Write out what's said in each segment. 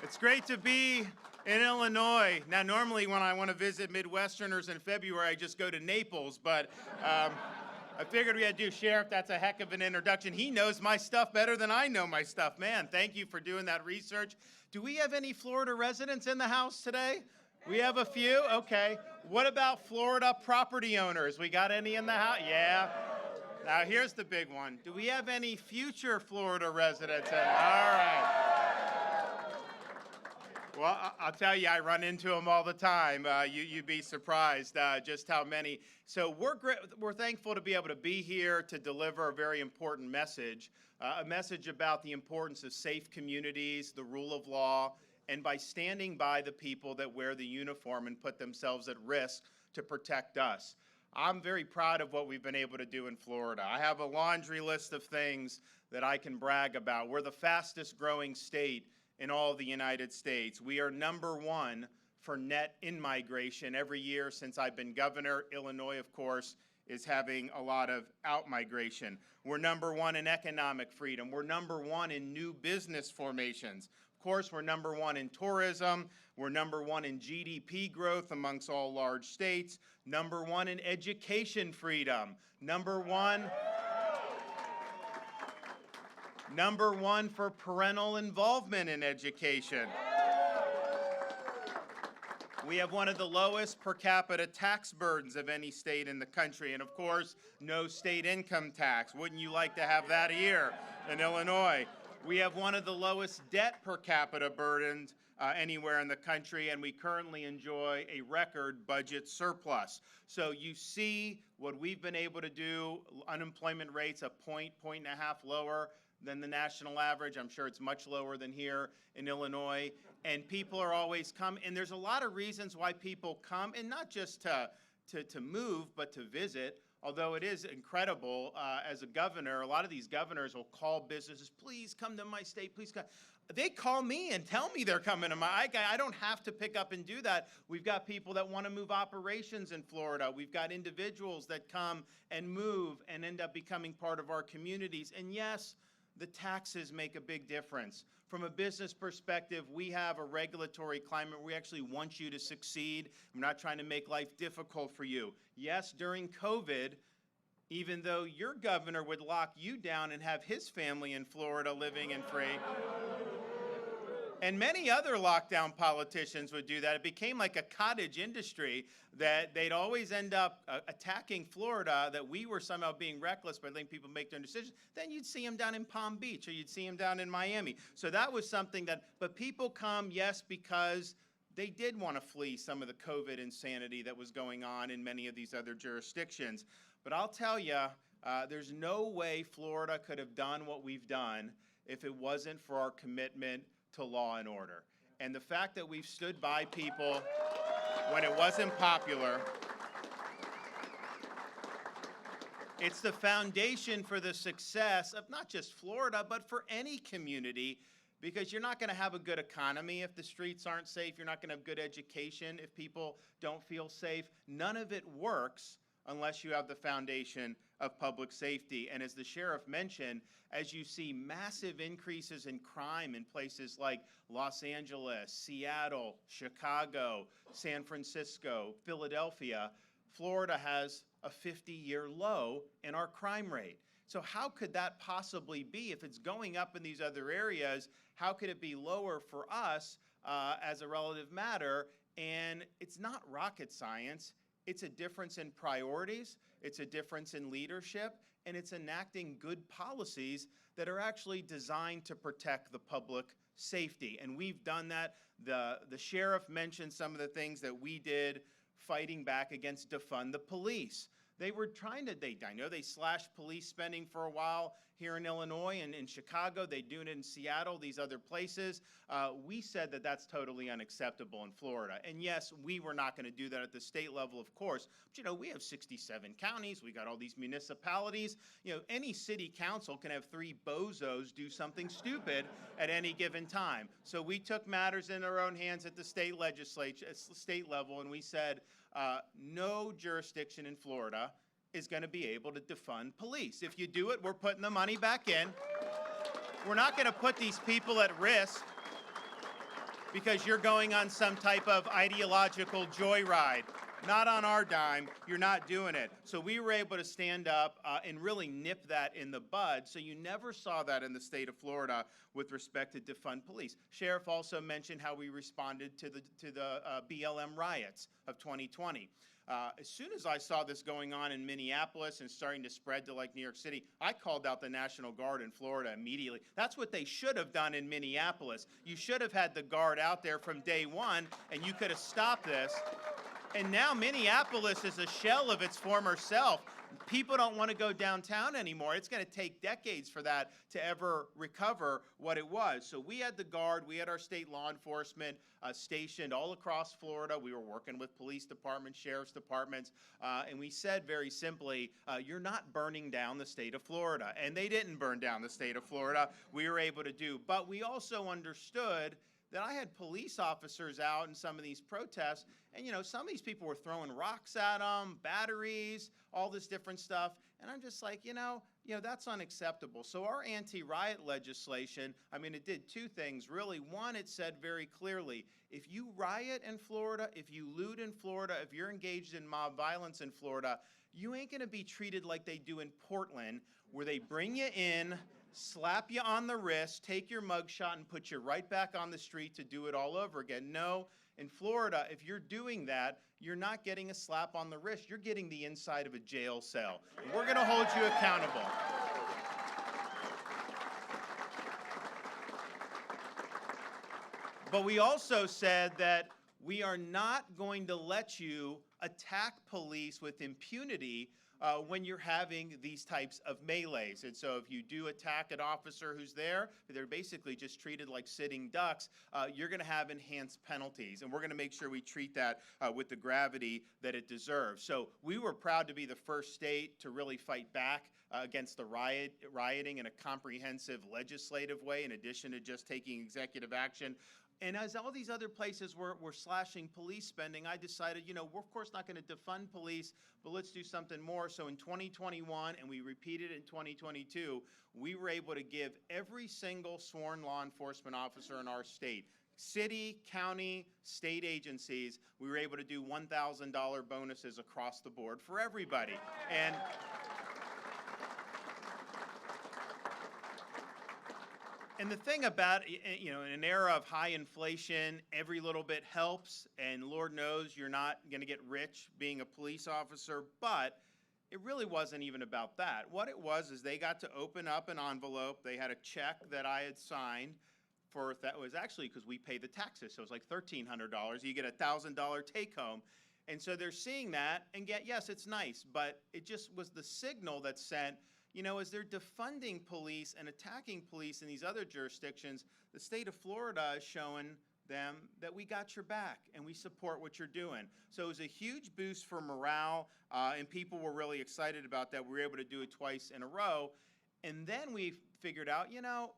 It's great to be in Illinois. Now, normally when I want to visit Midwesterners in February, I just go to Naples, but I figured we had to do Sheriff. That's a heck of an introduction. He knows my stuff better than I know my stuff. Man, thank you for doing that research. Do we have any Florida residents in the house today? We have a few? Okay. What about Florida property owners? We got any in the house? Yeah. Now, here's the big one. Do we have any future Florida residents? All right. Well, I'll tell you, I run into them all the time. You'd be surprised just how many. So we're thankful to be able to be here to deliver a very important message, a message about the importance of safe communities, the rule of law, and by standing by the people that wear the uniform and put themselves at risk to protect us. I'm very proud of what we've been able to do in Florida. I have a laundry list of things that I can brag about. We're the fastest growing state in all of the United States. We are #1 for net in-migration every year since I've been governor. Illinois, of course, is having a lot of out-migration. We're #1 in economic freedom. We're #1 in new business formations. Of course, we're #1 in tourism. We're #1 in GDP growth amongst all large states. #1 in education freedom. #1 for parental involvement in education. We have one of the lowest per capita tax burdens of any state in the country. And of course, no state income tax. Wouldn't you like to have that here in Illinois? We have one of the lowest debt per capita burdens anywhere in the country, and we currently enjoy a record budget surplus. So you see what we've been able to do. Unemployment rates a point and a half lower than the national average. I'm sure it's much lower than here in Illinois. And people are always coming. And there's a lot of reasons why people come, and not just to move, but to visit. Although it is incredible, as a governor, a lot of these governors will call businesses, please come to my state, please come. They call me and tell me they're coming to I don't have to pick up and do that. We've got people that want to move operations in Florida. We've got individuals that come and move and end up becoming part of our communities. And yes, the taxes make a big difference. From a business perspective, we have a regulatory climate where we actually want you to succeed. We're not trying to make life difficult for you. Yes, during COVID, even though your governor would lock you down and have his family in Florida living in free, and many other lockdown politicians would do that. It became like a cottage industry that they'd always end up attacking Florida, that we were somehow being reckless by letting people make their own decisions. Then you'd see them down in Palm Beach, or you'd see them down in Miami. So that was something but people come, yes, because they did want to flee some of the COVID insanity that was going on in many of these other jurisdictions. But I'll tell you, there's no way Florida could have done what we've done if it wasn't for our commitment to law and order. And the fact that we've stood by people when it wasn't popular, it's the foundation for the success of not just Florida, but for any community, because you're not going to have a good economy if the streets aren't safe. You're not going to have good education if people don't feel safe. None of it works unless you have the foundation of public safety. And as the sheriff mentioned, as you see massive increases in crime in places like Los Angeles, Seattle, Chicago, San Francisco, Philadelphia, Florida has a 50-year low in our crime rate. So how could that possibly be? If it's going up in these other areas, how could it be lower for us as a relative matter? And it's not rocket science. It's a difference in priorities, it's a difference in leadership, and it's enacting good policies that are actually designed to protect the public safety. And we've done that. The sheriff mentioned some of the things that we did fighting back against defund the police. They were trying to, I know they slashed police spending for a while here in Illinois and in Chicago. They do it in Seattle, these other places. We said that that's totally unacceptable in Florida. And yes, we were not going to do that at the state level, of course. But we have 67 counties. We got all these municipalities. Any city council can have 3 bozos do something stupid at any given time. So we took matters in our own hands at the state legislature, state level, and we said, no jurisdiction in Florida is going to be able to defund police. If you do it, we're putting the money back in. We're not going to put these people at risk. because you're going on some type of ideological joyride. Not on our dime. You're not doing it. So we were able to stand up and really nip that in the bud. So you never saw that in the state of Florida with respect to defund police. Sheriff also mentioned how we responded to the BLM riots of 2020. As soon as I saw this going on in Minneapolis and starting to spread to like New York City, I called out the National Guard in Florida immediately. That's what they should have done in Minneapolis. You should have had the Guard out there from day one, and you could have stopped this. And now Minneapolis is a shell of its former self. People don't want to go downtown anymore. It's going to take decades for that to ever recover what it was. So we had the Guard, we had our state law enforcement stationed all across Florida. We were working with police departments, sheriff's departments, and we said very simply, you're not burning down the state of Florida. And they didn't burn down the state of Florida. We were able to do. But we also understood that I had police officers out in some of these protests, and some of these people were throwing rocks at them, batteries, all this different stuff, and I'm just like, that's unacceptable. So our anti-riot legislation, it did two things, really. One, it said very clearly, if you riot in Florida, if you loot in Florida, if you're engaged in mob violence in Florida, you ain't gonna be treated like they do in Portland, where they bring you in, slap you on the wrist, take your mugshot, and put you right back on the street to do it all over again. No, in Florida, if you're doing that, you're not getting a slap on the wrist. You're getting the inside of a jail cell. And we're going to hold you accountable. But we also said that we are not going to let you attack police with impunity when you're having these types of melees. And so if you do attack an officer who's there, they're basically just treated like sitting ducks, you're going to have enhanced penalties. And we're going to make sure we treat that with the gravity that it deserves. So we were proud to be the first state to really fight back against the rioting in a comprehensive legislative way, in addition to just taking executive action. And as all these other places were slashing police spending, I decided, we're of course not going to defund police, but let's do something more. So in 2021, and we repeated it in 2022, we were able to give every single sworn law enforcement officer in our state, city, county, state agencies, we were able to do $1,000 bonuses across the board for everybody. And the thing about, in an era of high inflation, every little bit helps, and Lord knows you're not going to get rich being a police officer, but it really wasn't even about that. What it was is they got to open up an envelope. They had a check that I had signed for, that was actually because we pay the taxes, so it was like $1,300. You get a $1,000 take home. And so they're seeing that, and yes, it's nice, but it just was the signal that sent, as they're defunding police and attacking police in these other jurisdictions, the state of Florida is showing them that we got your back and we support what you're doing. So it was a huge boost for morale, and people were really excited about that. We were able to do it twice in a row. And then we figured out,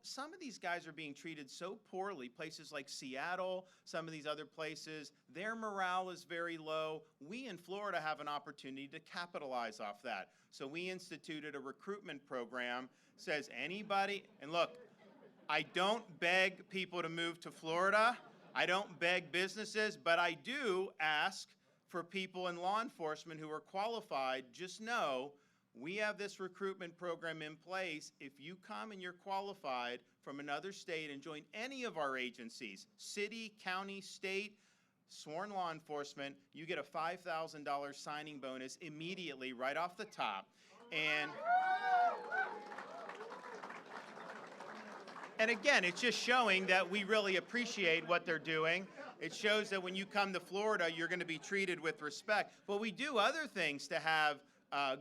some of these guys are being treated so poorly. Places like Seattle, some of these other places, their morale is very low. We in Florida have an opportunity to capitalize off that. So we instituted a recruitment program, says anybody, and look, I don't beg people to move to Florida. I don't beg businesses, but I do ask for people in law enforcement who are qualified. Just know we have this recruitment program in place. If you come and you're qualified from another state and join any of our agencies, city, county, state, sworn law enforcement, you get a $5,000 signing bonus immediately right off the top. And again, it's just showing that we really appreciate what they're doing. It shows that when you come to Florida, you're going to be treated with respect. But we do other things to have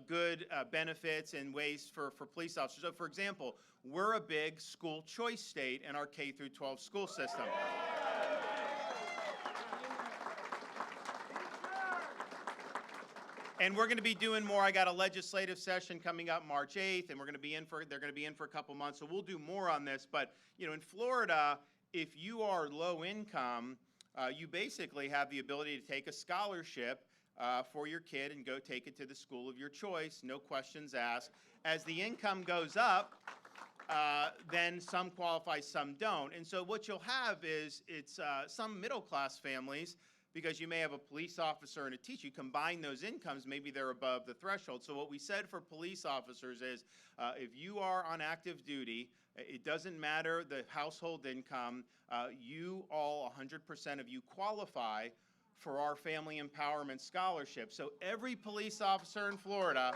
good benefits and ways for police officers. So for example, we're a big school choice state in our K through 12 school system. And we're going to be doing more. I got a legislative session coming up March 8th, and they're going to be in for a couple months, so we'll do more on this. But in Florida, if you are low income, you basically have the ability to take a scholarship for your kid and go take it to the school of your choice, no questions asked. As the income goes up, then some qualify, some don't. And so what you'll have is it's some middle-class families, because you may have a police officer and a teacher. You combine those incomes, maybe they're above the threshold. So what we said for police officers is if you are on active duty, it doesn't matter the household income, you all, 100% of you qualify for our Family Empowerment Scholarship. So every police officer in Florida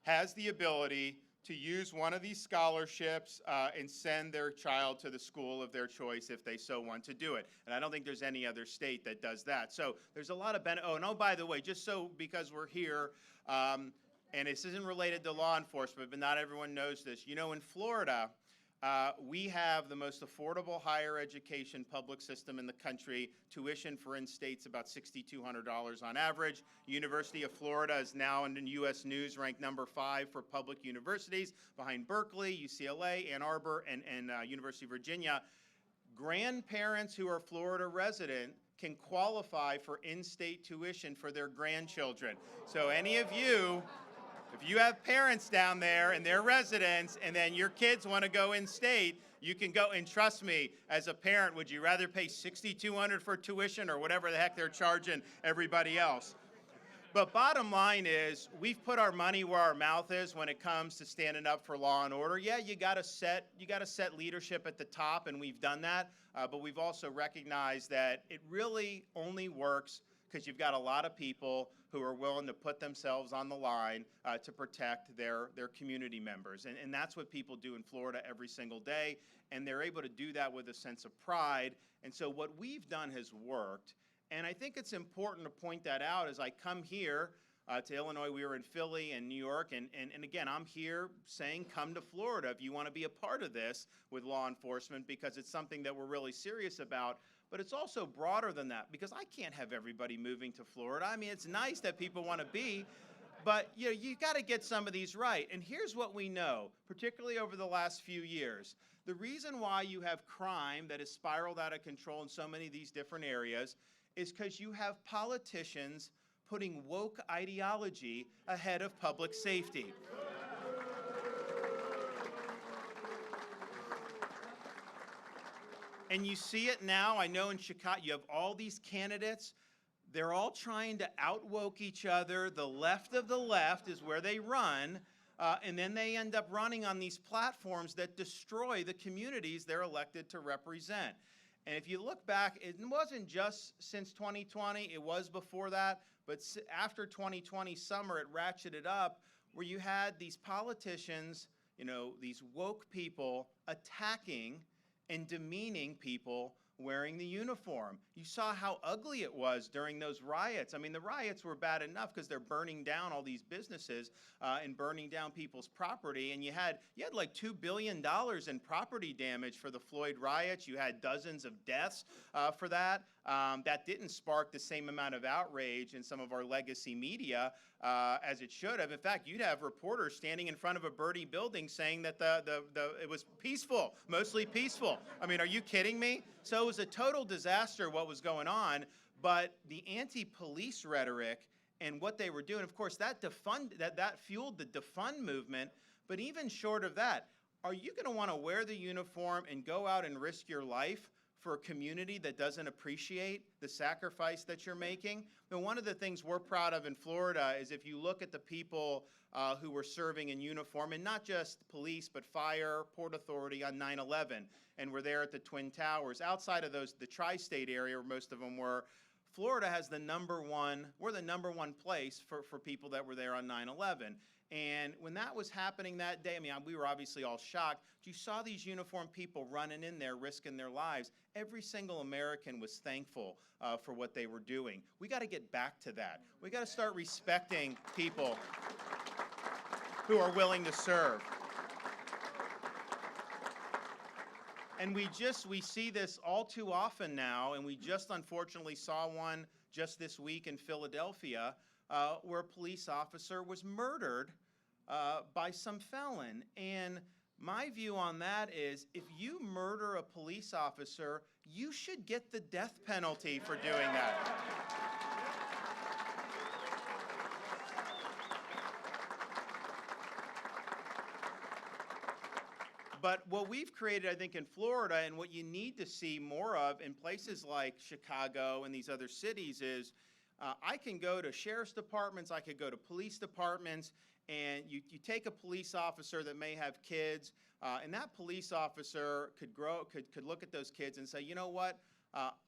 has the ability to use one of these scholarships and send their child to the school of their choice if they so want to do it. And I don't think there's any other state that does that. So there's a lot of benefit. Oh, and by the way, just so because we're here, and this isn't related to law enforcement, but not everyone knows this. You know, in Florida, we have the most affordable higher education public system in the country. Tuition for in-state's about $6,200 on average. University of Florida is now in the U.S. News ranked number 5 for public universities, behind Berkeley, UCLA, Ann Arbor, and University of Virginia. Grandparents who are Florida resident can qualify for in-state tuition for their grandchildren. So any of you, if you have parents down there and they're residents and then your kids want to go in-state, you can go. And trust me, as a parent, would you rather pay $6,200 for tuition or whatever the heck they're charging everybody else? But bottom line is, we've put our money where our mouth is when it comes to standing up for law and order. Yeah, you got to set leadership at the top, and we've done that. But we've also recognized that it really only works because you've got a lot of people who are willing to put themselves on the line to protect their community members. And that's what people do in Florida every single day, and they're able to do that with a sense of pride. And so what we've done has worked, and I think it's important to point that out as I come here to Illinois. We were in Philly and New York, and again, I'm here saying come to Florida if you want to be a part of this with law enforcement, because it's something that we're really serious about. But it's also broader than that, because I can't have everybody moving to Florida. I mean, it's nice that people want to be, but you got to get some of these right. And here's what we know, particularly over the last few years. The reason why you have crime that has spiraled out of control in so many of these different areas is because you have politicians putting woke ideology ahead of public safety. And you see it now. I know in Chicago, you have all these candidates. They're all trying to out-woke each other. The left of the left is where they run. And then they end up running on these platforms that destroy the communities they're elected to represent. And if you look back, it wasn't just since 2020. It was before that. But after 2020 summer, it ratcheted up where you had these politicians, these woke people attacking and demeaning people wearing the uniform. You saw how ugly it was during those riots. I mean, the riots were bad enough because they're burning down all these businesses and burning down people's property. And you had like $2 billion in property damage for the Floyd riots. You had dozens of deaths for that. That didn't spark the same amount of outrage in some of our legacy media as it should have. In fact, you'd have reporters standing in front of a Birdie building saying that it was peaceful, mostly peaceful. I mean, are you kidding me? So it was a total disaster what was going on, but the anti-police rhetoric and what they were doing, of course, that fueled the defund movement. But even short of that, are you going to want to wear the uniform and go out and risk your life for a community that doesn't appreciate the sacrifice that you're making? And one of the things we're proud of in Florida is if you look at the people who were serving in uniform, and not just police, but fire, Port Authority on 9/11, and were there at the Twin Towers. Outside of those, the tri-state area where most of them were, Florida has we're the number one place for people that were there on 9/11. And when that was happening that day, I mean, we were obviously all shocked. You saw these uniformed people running in there, risking their lives. Every single American was thankful for what they were doing. We got to get back to that. We got to start respecting people who are willing to serve. And we see this all too often now, and we just unfortunately saw one just this week in Philadelphia where a police officer was murdered by some felon. And my view on that is, if you murder a police officer, you should get the death penalty for doing that. But what we've created, I think, in Florida, and what you need to see more of in places like Chicago and these other cities is I can go to sheriff's departments, I could go to police departments, and you take a police officer that may have kids, and that police officer could look at those kids and say, you know what?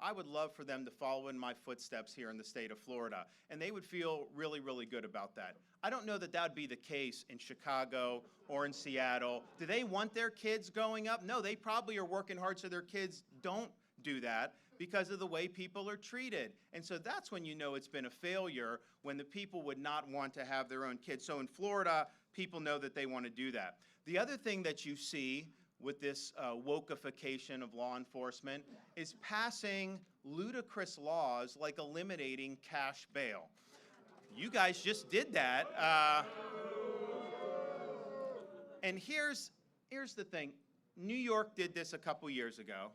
I would love for them to follow in my footsteps here in the state of Florida. And they would feel really, really good about that. I don't know that that would be the case in Chicago or in Seattle. Do they want their kids growing up? No, they probably are working hard so their kids don't do that because of the way people are treated. And so that's when you know it's been a failure, when the people would not want to have their own kids. So in Florida, people know that they want to do that. The other thing that you see with this wokeification of law enforcement is passing ludicrous laws like eliminating cash bail. You guys just did that. And here's the thing. New York did this a couple years ago.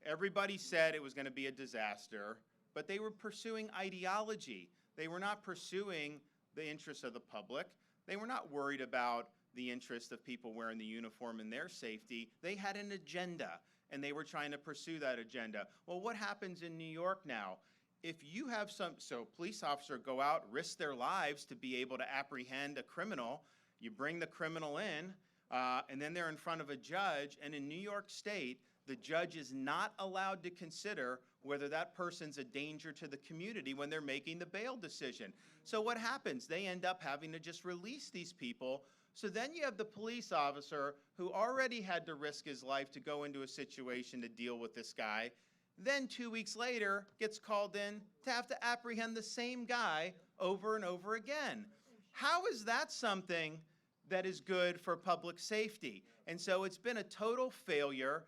Everybody said it was going to be a disaster, but they were pursuing ideology. They were not pursuing the interests of the public. They were not worried about the interest of people wearing the uniform and their safety. They had an agenda, and they were trying to pursue that agenda. Well, what happens in New York now? If you have police officers go out, risk their lives to be able to apprehend a criminal, you bring the criminal in, and then they're in front of a judge, and in New York State, the judge is not allowed to consider whether that person's a danger to the community when they're making the bail decision. So what happens? They end up having to just release these people. So then you have the police officer who already had to risk his life to go into a situation to deal with this guy, then 2 weeks later gets called in to have to apprehend the same guy over and over again. How is that something that is good for public safety? And so it's been a total failure.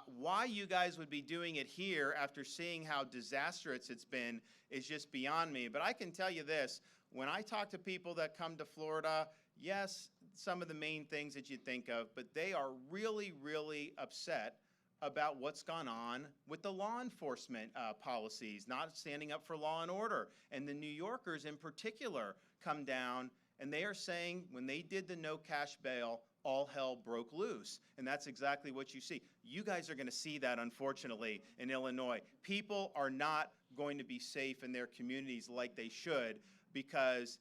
Why you guys would be doing it here after seeing how disastrous it's been is just beyond me. But I can tell you this, when I talk to people that come to Florida, yes, some of the main things that you think of, but they are really, really upset about what's gone on with the law enforcement policies, not standing up for law and order. And the New Yorkers in particular come down, and they are saying when they did the no cash bail, all hell broke loose. And that's exactly what you see. You guys are going to see that, unfortunately, in Illinois. People are not going to be safe in their communities like they should because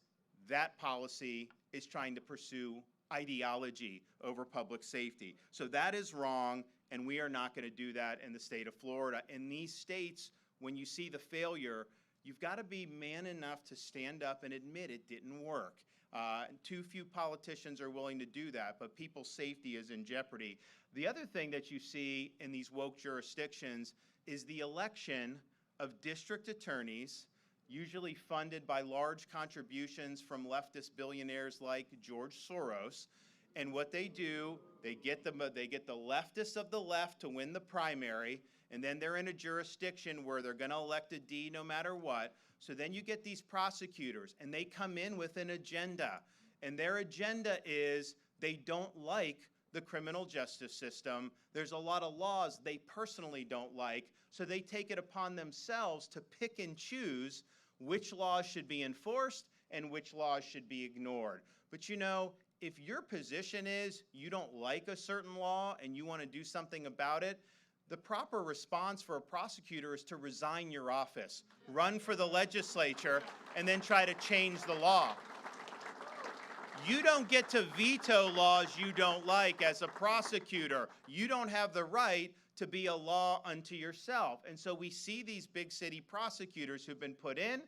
that policy is trying to pursue ideology over public safety. So that is wrong, and we are not going to do that in the state of Florida. In these states, when you see the failure, you've got to be man enough to stand up and admit it didn't work. Too few politicians are willing to do that, but people's safety is in jeopardy. The other thing that you see in these woke jurisdictions is the election of district attorneys, usually funded by large contributions from leftist billionaires like George Soros. And what they do, they get the leftists of the left to win the primary, and then they're in a jurisdiction where they're going to elect a D no matter what. So then you get these prosecutors, and they come in with an agenda. And their agenda is they don't like the criminal justice system. There's a lot of laws they personally don't like, so they take it upon themselves to pick and choose which laws should be enforced and which laws should be ignored. But you know, if your position is you don't like a certain law and you want to do something about it, the proper response for a prosecutor is to resign your office, run for the legislature, and then try to change the law. You don't get to veto laws you don't like as a prosecutor. You don't have the right to be a law unto yourself. And so we see these big city prosecutors who've been put in.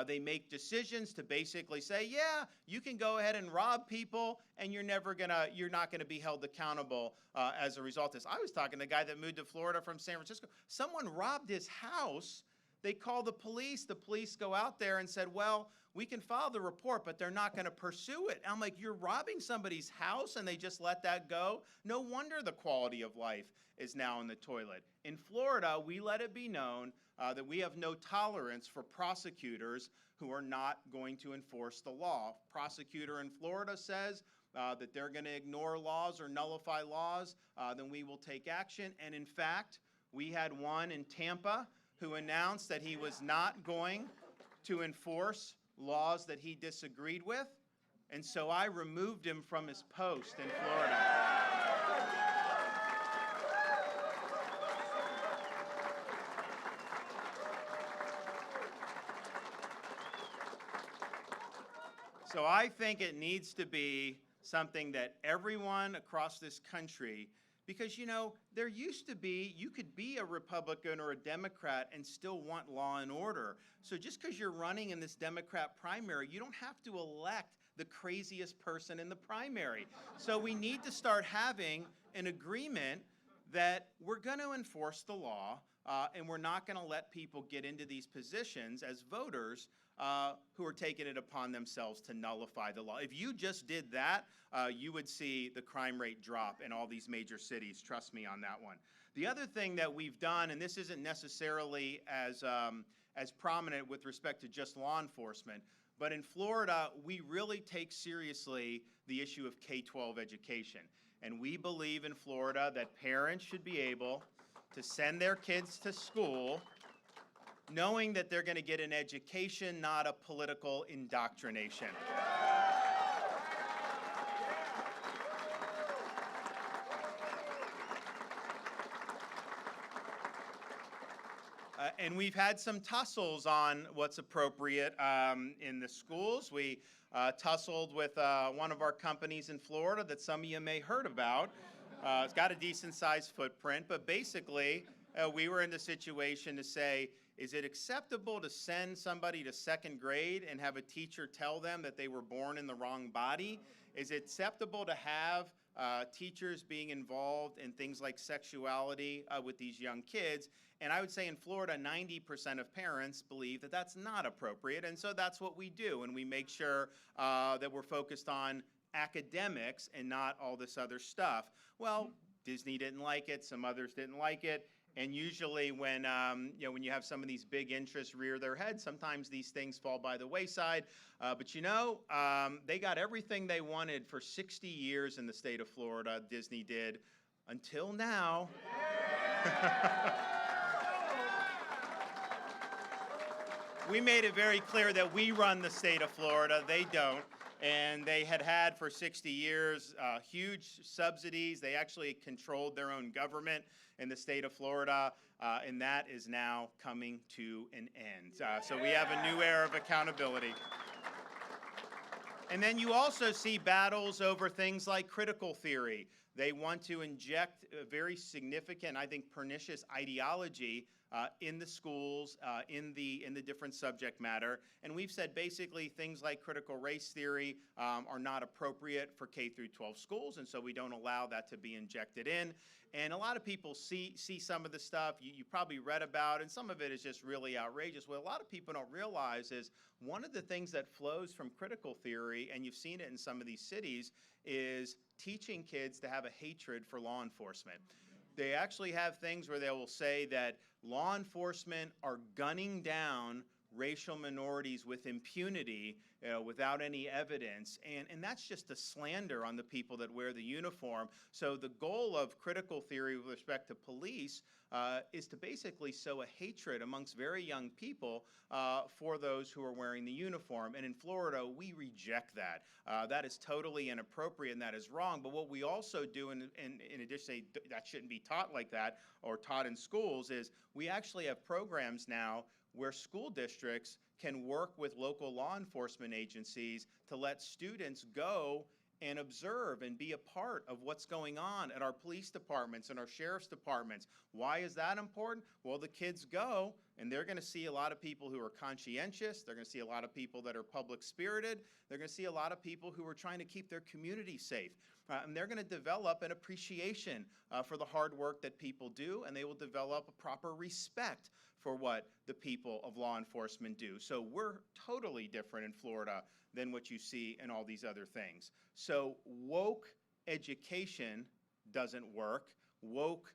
They make decisions to basically say, yeah, you can go ahead and rob people, and you're not gonna be held accountable as a result of this. I was talking to a guy that moved to Florida from San Francisco. Someone robbed his house. They called the police. The police go out there and said, well, we can file the report, but they're not going to pursue it. I'm like, you're robbing somebody's house and they just let that go? No wonder the quality of life is now in the toilet. In Florida, we let it be known that we have no tolerance for prosecutors who are not going to enforce the law. Prosecutor in Florida says that they're going to ignore laws or nullify laws, then we will take action. And in fact, We had one in Tampa who announced that he was not going to enforce laws that he disagreed with, and so I removed him from his post in Florida. So I think it needs to be something that everyone across this country, because, you know, there used to be, you could be a Republican or a Democrat and still want law and order. So just because you're running in this Democrat primary, you don't have to elect the craziest person in the primary. So we need to start having an agreement that we're going to enforce the law, and we're not going to let people get into these positions as voters who are taking it upon themselves to nullify the law. If you just did that, you would see the crime rate drop in all these major cities. Trust me on that one. The other thing that we've done, and this isn't necessarily as prominent with respect to just law enforcement, but in Florida, we really take seriously the issue of K-12 education. And we believe in Florida that parents should be able to send their kids to school knowing that they're going to get an education, not a political indoctrination. And we've had some tussles on what's appropriate in the schools. We tussled with one of our companies in Florida that some of you may heard about. It's got a decent-sized footprint, but basically we were in the situation to say, is it acceptable to send somebody to second grade and have a teacher tell them that they were born in the wrong body? Is it acceptable to have teachers being involved in things like sexuality with these young kids? And I would say in Florida, 90% of parents believe that that's not appropriate, and so that's what we do, and we make sure that we're focused on academics and not all this other stuff. Well, Disney didn't like it, some others didn't like it, and usually when when you have some of these big interests rear their heads, sometimes these things fall by the wayside. But you know, they got everything they wanted for 60 years in the state of Florida, Disney did, until now. We made it very clear that we run the state of Florida, they don't. And they had for 60 years huge subsidies. They actually controlled their own government in the state of Florida, and that is now coming to an end. So we have a new era of accountability. And then you also see battles over things like critical theory. They want to inject a very significant, I think, pernicious ideology in the schools, in the different subject matter. And we've said basically things like critical race theory are not appropriate for K through 12 schools, and so we don't allow that to be injected in. And a lot of people see some of the stuff you probably read about, and some of it is just really outrageous. What a lot of people don't realize is one of the things that flows from critical theory, and you've seen it in some of these cities, is teaching kids to have a hatred for law enforcement. They actually have things where they will say that law enforcement are gunning down racial minorities with impunity, without any evidence, and that's just a slander on the people that wear the uniform. So the goal of critical theory with respect to police is to basically sow a hatred amongst very young people for those who are wearing the uniform. And in Florida, we reject that. That is totally inappropriate and that is wrong. But what we also do, in addition to say that shouldn't be taught like that or taught in schools, is we actually have programs now where school districts can work with local law enforcement agencies to let students go and observe and be a part of what's going on at our police departments and our sheriff's departments. Why is that important? Well, the kids go and they're going to see a lot of people who are conscientious. They're going to see a lot of people that are public spirited. They're going to see a lot of people who are trying to keep their community safe. And they're going to develop an appreciation for the hard work that people do, and they will develop a proper respect for what the people of law enforcement do. So we're totally different in Florida than what you see in all these other things. So woke education doesn't work. Woke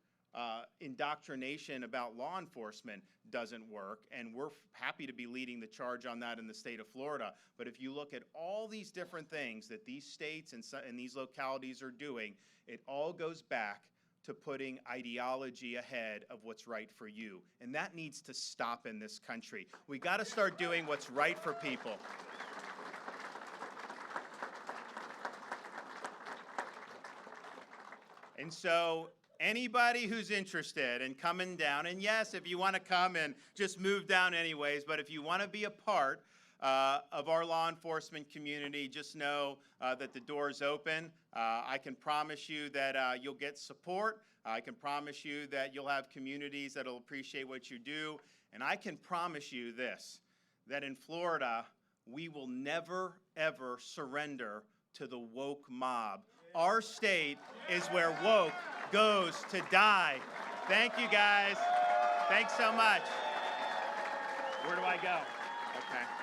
indoctrination about law enforcement doesn't work, and we're happy to be leading the charge on that in the state of Florida. But if you look at all these different things that these states and these localities are doing, it all goes back to putting ideology ahead of what's right for you. And that needs to stop in this country. We got to start doing what's right for people. And so anybody who's interested in coming down, and yes, if you want to come and just move down anyways, but if you want to be a part of our law enforcement community, just know that the door is open. I can promise you that you'll get support. I can promise you that you'll have communities that will appreciate what you do. And I can promise you this, that in Florida, we will never, ever surrender to the woke mob. Our state is where woke goes to die. Thank you, guys. Thanks so much. Where do I go? Okay.